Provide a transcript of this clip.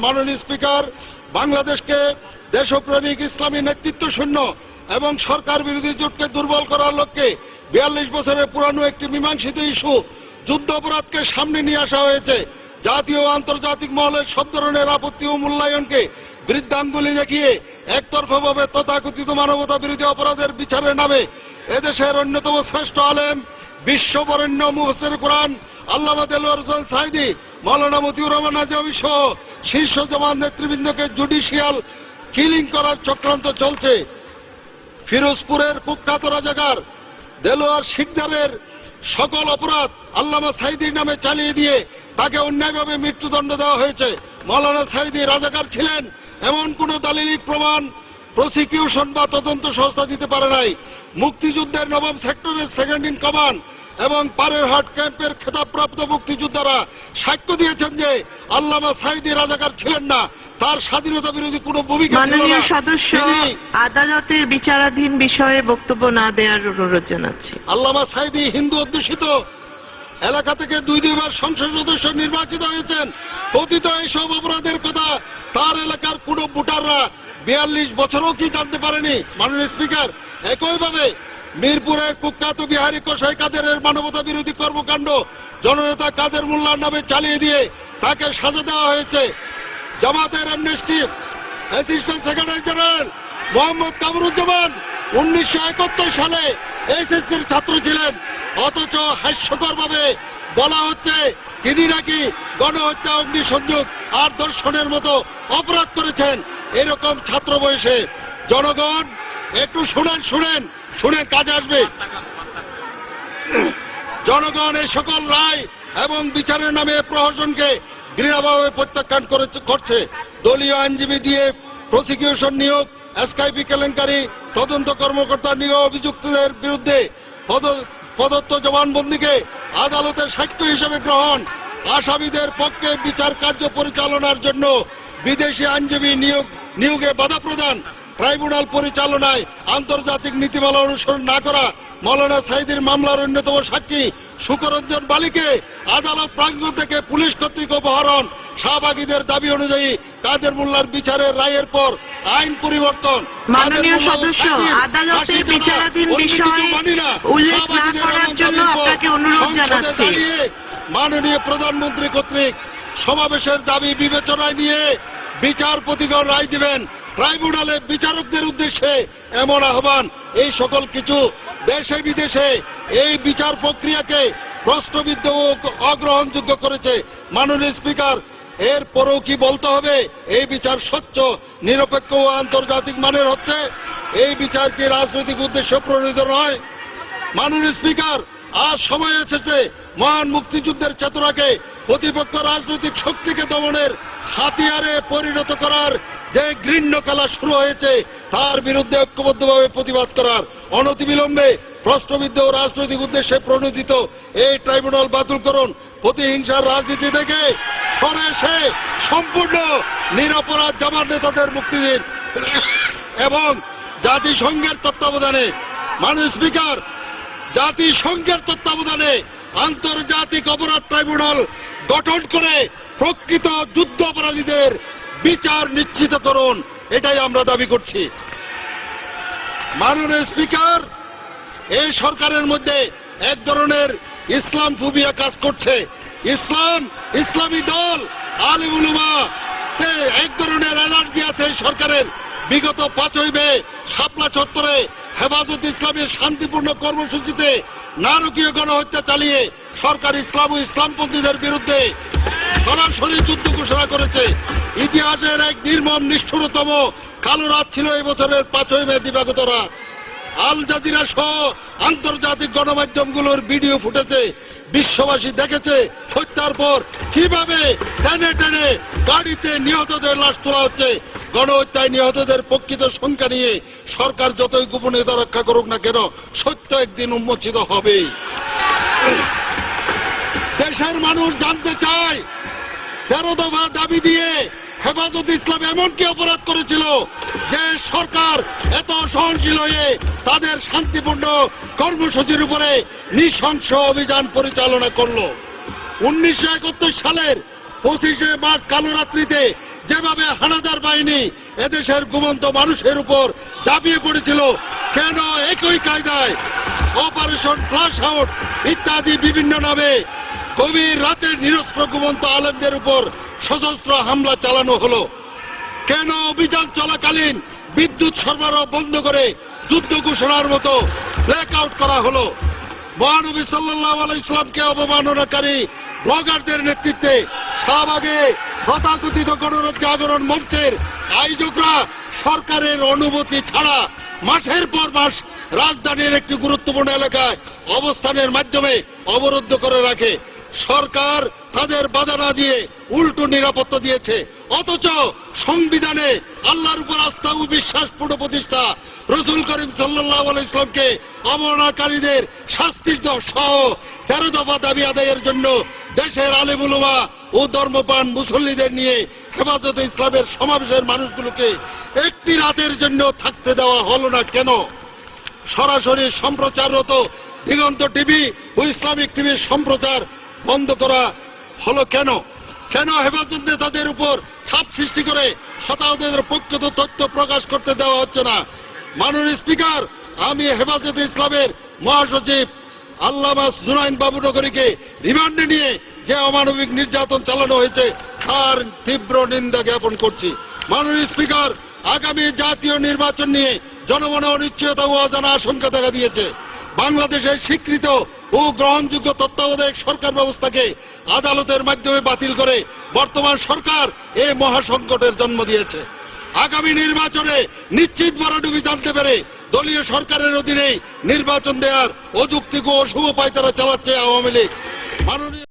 মাননীয় স্পিকার, বাংলাদেশকে দেশপ্রেমিক ইসলামী নেতৃত্ব শূন্য এবং সরকার বিরোধী জোটকে দুর্বল করার লক্ষ্যে ৪২ বছরের পুরানো একটি মীমাংসিত ইস্যু যুদ্ধাপরাধকে সামনে নিয়ে আসা হয়েছে। জাতীয় ও আন্তর্জাতিক মহলের সব ধরনের আপত্তি ও মূল্যায়নকে বৃদ্ধাঙ্গুলি দেখিয়ে একতরফাভাবে তথাকথিত মানবতা বিরোধী অপরাধের বিচারের নামে এদেশের অন্যতম শ্রেষ্ঠ আলেম, বিশ্ববরেণ্য মুফাসসির কোরআন আল্লামা দেলোয়ার হোসেন সাঈদী, মাওলানা মতিউর রহমান আজমি সহ শীর্ষ জামাত নেতৃবৃন্দকে জুডিশিয়াল কিলিং করার চক্রান্ত চলছে। ফিরোজপুরের কুখ্যাত রাজাকার দেলোয়ার শিকদারের সকল অপরাধ আল্লামা সাঈদীর নামে চালিয়ে দিয়ে তাকে অন্যায়ভাবে মৃত্যুদণ্ড দেওয়া হয়েছে। মাওলানা সাঈদী রাজাকার ছিলেন এমন কোন দালিলিক প্রমাণ প্রসিকিউশন বা তদন্ত সংস্থা দিতে পারে নাই। মুক্তিযুদ্ধের নবম সেক্টরের সেকেন্ড ইন কমান্ড এবং পারেরহাট ক্যাম্পের খেতাবপ্রাপ্ত মুক্তিযোদ্ধারা সাক্ষ্য দিয়েছেন যে আল্লামা সাঈদী রাজাকার ছিলেন না, তার স্বাধীনতা বিরোধী কোনো ভূমিকা ছিল না। মাননীয় সদস্য, আদালতের বিচারাধীন বিষয়ে বক্তব্য না দেওয়ার অনুরোধ জানাচ্ছি। আল্লামা সাঈদী হিন্দু অধ্যুষিত এলাকা থেকে দুইবার সংসদ সদস্য নির্বাচিত হয়েছেন। কথিত এইসব অপরাধের কথা তার এলাকার কোন ভোটাররা ৪২ বছরও কি জানতে পারেনি। মাননীয় স্পিকার, একইভাবে মিরপুরের কুখ্যাত বিহারী কসাই কাদেরের মানবতা বিরোধী কর্মকাণ্ড জননেতা কাদের মোল্লার নামে চালিয়ে দিয়ে তাকে সাজা দেওয়া হয়েছে। জামাতের amnesty assistant secretary general Mohammad Kamruzzaman ১৯৭১ সালে এসএসসির ছাত্র ছিলেন, অথচ হাস্যকর ভাবে বলা হচ্ছে তিনি নাকি গণহত্যা, অগ্নিসংযোগ আর ধর্ষণের মতো অপরাধ করেছেন। এরকম ছাত্র বয়সে জনগণ একটু শুনেন কাজে আসবে। জনগণ এই সকল রায় এবং বিচারের নামে প্রহসনকে ঘৃণাভাবে প্রত্যাখ্যান করছে। দলীয় আইনজীবী দিয়ে প্রসিকিউশন নিয়োগ, এসকেপি কেলেঙ্কারি, তদন্ত কর্মকর্তা নিয়োগ, অভিযুক্তদের বিরুদ্ধে প্রদত্ত জবানবন্দিকে আদালতের সাক্ষ্য হিসেবে গ্রহণ, আসামিদের পক্ষে বিচার কার্য পরিচালনার জন্য বিদেশি আইনজীবী নিয়োগে বাধা প্রদান, ট্রাইব্যুনাল পরিচালনায় আন্তর্জাতিক নীতিমালা অনুসরণ না করা, মাওলানা সাঈদীর মামলার অন্যতম সাক্ষী সুকরঞ্জন বালিকে আদালত প্রাঙ্গণ থেকে পুলিশ কর্তৃক অপহরণ, শাহবাগীদের দাবি অনুযায়ী কাদের মোল্লার বিচারের রায়ের পর আইন পরিবর্তন। মাননীয় সদস্য, আদালতের বিচারাধীন বিষয়ে উল্লেখ না করার জন্য আপনাকে অনুরোধ জানাচ্ছি। মাননীয় প্রধানমন্ত্রী কর্তৃক সমাবেশের দাবি বিবেচনায় নিয়ে বিচারপতিগণ রায় দিবেন। ট্রাইব্যুনালে বিচারকদের উদ্দেশ্যে এমন আহ্বান। এই সকল কিছু দেশে বিদেশে এই বিচার প্রক্রিয়াকে প্রশ্নবিদ্ধ ও অগ্রহণযোগ্য করেছে। মাননীয় স্পিকার, এর পরেও কি বলতে হবে এই বিচার স্বচ্ছ, নিরপেক্ষ ও আন্তর্জাতিক মানের হচ্ছে? এই বিচার কি রাজনৈতিক উদ্দেশ্য প্রণীত নয়? মাননীয় স্পিকার, আজ সময় এসেছে মহান মুক্তিযুদ্ধের চেতনাকে প্রতিপক্ষ রাজনৈতিক শক্তিকে দমনের হাতিয়ারে পরিণত করার যে ঘৃণ্য খেলা শুরু হয়েছে তার বিরুদ্ধে ঐক্যবদ্ধভাবে প্রতিবাদ করার। অনতিবিলম্বে প্রশ্নবিদ্ধ ও রাজনৈতিক উদ্দেশ্যে প্রণোদিত এই ট্রাইব্যুনাল বাতিল করুন। প্রতিহিংসার রাজনীতি থেকে সরে এসে সম্পূর্ণ নিরপরাধ জামাত নেতাদের মুক্তি দিন এবং জাতিসংঘের তত্ত্বাবধানে, মাননীয় স্পিকার, জাতিসংঘের তত্ত্বাবধানে আন্তর্জাতিক অপরাধ ট্রাইব্যুনাল গঠন করে প্রকৃত যুদ্ধ অপরাধীদের বিচার নিশ্চিত করুন। এটাই আমরা দাবি করছি। মাননীয় স্পিকার, এই সরকারের মধ্যে এক ধরনের ইসলাম ফোবিয়া কাজ করছে। ইসলামী দল, আলেম উলামা তে এক ধরনের অ্যালার্জি আছে এই সরকারের। বিগত ৫ই মে শাপলা চত্বরে হেফাজত ইসলামের শান্তিপূর্ণ কর্মসূচিতে নারকীয় গণহত্যা চালিয়ে সরকার ইসলাম ও ইসলামপন্থীদের বিরুদ্ধে সরাসরি যুদ্ধ ঘোষণা করেছে। ইতিহাসের এক নির্মম নিষ্ঠুরতম কালো রাত ছিল এই বছরের ৫ই মে দিবাগত রাত। আল জাজিরা সহ আন্তর্জাতিক গণমাধ্যমগুলোর ভিডিও ফুটেছে, বিশ্ববাসী দেখেছে হত্যার পর কিভাবে টেনে টেনে গাড়িতে নিহতদের লাশ তোলা হচ্ছে। গণহত্যায় নিহতদের প্রকৃত সংখ্যা নিয়ে সরকার যতই গোপনীয়তা রক্ষা করুক না কেন, সত্য একদিন উন্মোচিত হবে। দেশের মানুষ জানতে চায় ১৩ দফা দাবি দিয়ে হেফাজত ইসলাম এমন কি অপরাধ করেছিল যে সরকার এত সহনশীল হয়ে তাদের শান্তিপূর্ণ কর্মসূচির উপরে নৃশংস অভিযান পরিচালনা করলো। ১৯৭১ সালের 25শে মার্চ কালো রাত্রিতে যেভাবে হানাদার বাহিনী এদেশের ঘুমন্ত মানুষের উপর ঝাঁপিয়ে পড়েছিল, কেন একই কায়দায় অপারেশন ফ্লাশ আউট ইত্যাদি বিভিন্ন নামে গভীর রাতে নিরস্ত্র ঘুমন্ত আলেমদের উপর সশস্ত্র হামলা চালানো হলো? কেন অভিযান চলাকালীন বিদ্যুৎ সরবরাহ বন্ধ করে যুদ্ধ ঘোষণার মতো ব্ল্যাক আউট করা হলো? মহানবী সাল্লাল্লাহু আলাইহি ইসলামকে অবমাননাকারী ব্লগারদের নেতৃত্বে শাহবাগে তথাকথিত গণজাগরণ মঞ্চের আয়োজকরা সরকারের অনুমতি ছাড়া মাসের পর মাস রাজধানীর একটি গুরুত্বপূর্ণ এলাকায় অবস্থানের মাধ্যমে অবরুদ্ধ করে রাখে। সরকার তাদের বাধা না দিয়ে উল্টো নিরাপত্তা দিয়েছে, অথচ সংবিধানে আল্লাহর উপর আস্থা ও বিশ্বাস পুনঃপ্রতিষ্ঠা, রাসূল করিম সাল্লাল্লাহু আলাইহি ওয়াসাল্লামকে অবমাননাকারীদের শাস্তি সহ 13 দফা দাবি আদায়ের জন্য দেশের আলেম উলামা ও ধর্মপ্রাণ মুসল্লিদের নিয়ে হেফাজতে ইসলামের সমাবেশের মানুষগুলোকে একটি রাতের জন্য থাকতে দেওয়া হলো না কেন? সরাসরি সম্প্রচাররত দিগন্ত টিভি ও ইসলামিক টিভির সম্প্রচার বন্ধ করা হলো কেন? কেন হেফাজত নেতাদের উপর ছাপ সৃষ্টি করে হতাহতদের প্রকৃত তথ্য প্রকাশ করতে দেওয়া হচ্ছে না? মাননীয় স্পিকার, আমি হেফাজতে ইসলামের মহাসচিব আল্লামা জুনাইদ বাবুনগরীকে রিমান্ডে নিয়ে যে অমানবিক নির্যাতন চালানো হয়েছে তার তীব্র নিন্দা জ্ঞাপন করছি। মাননীয় স্পিকার, আগামী জাতীয় নির্বাচন নিয়ে জনমনে অনিশ্চয়তা ও অজানা আশঙ্কা দেখা দিয়েছে। বাংলাদেশের স্বীকৃত ও গ্রহণযোগ্য তত্ত্বাবধায়ক সরকার ব্যবস্থাকে আদালতের মাধ্যমে বাতিল করে বর্তমান সরকার এই মহাসংকটের জন্ম দিয়েছে। আগামী নির্বাচনে নিশ্চিত ভরাডুবি জানতে পেরে দলীয় সরকারের অধীনেই নির্বাচন দেওয়ার অযৌক্তিক ও অশুভ পায়তারা চালাচ্ছে আওয়ামী লীগ। মাননীয়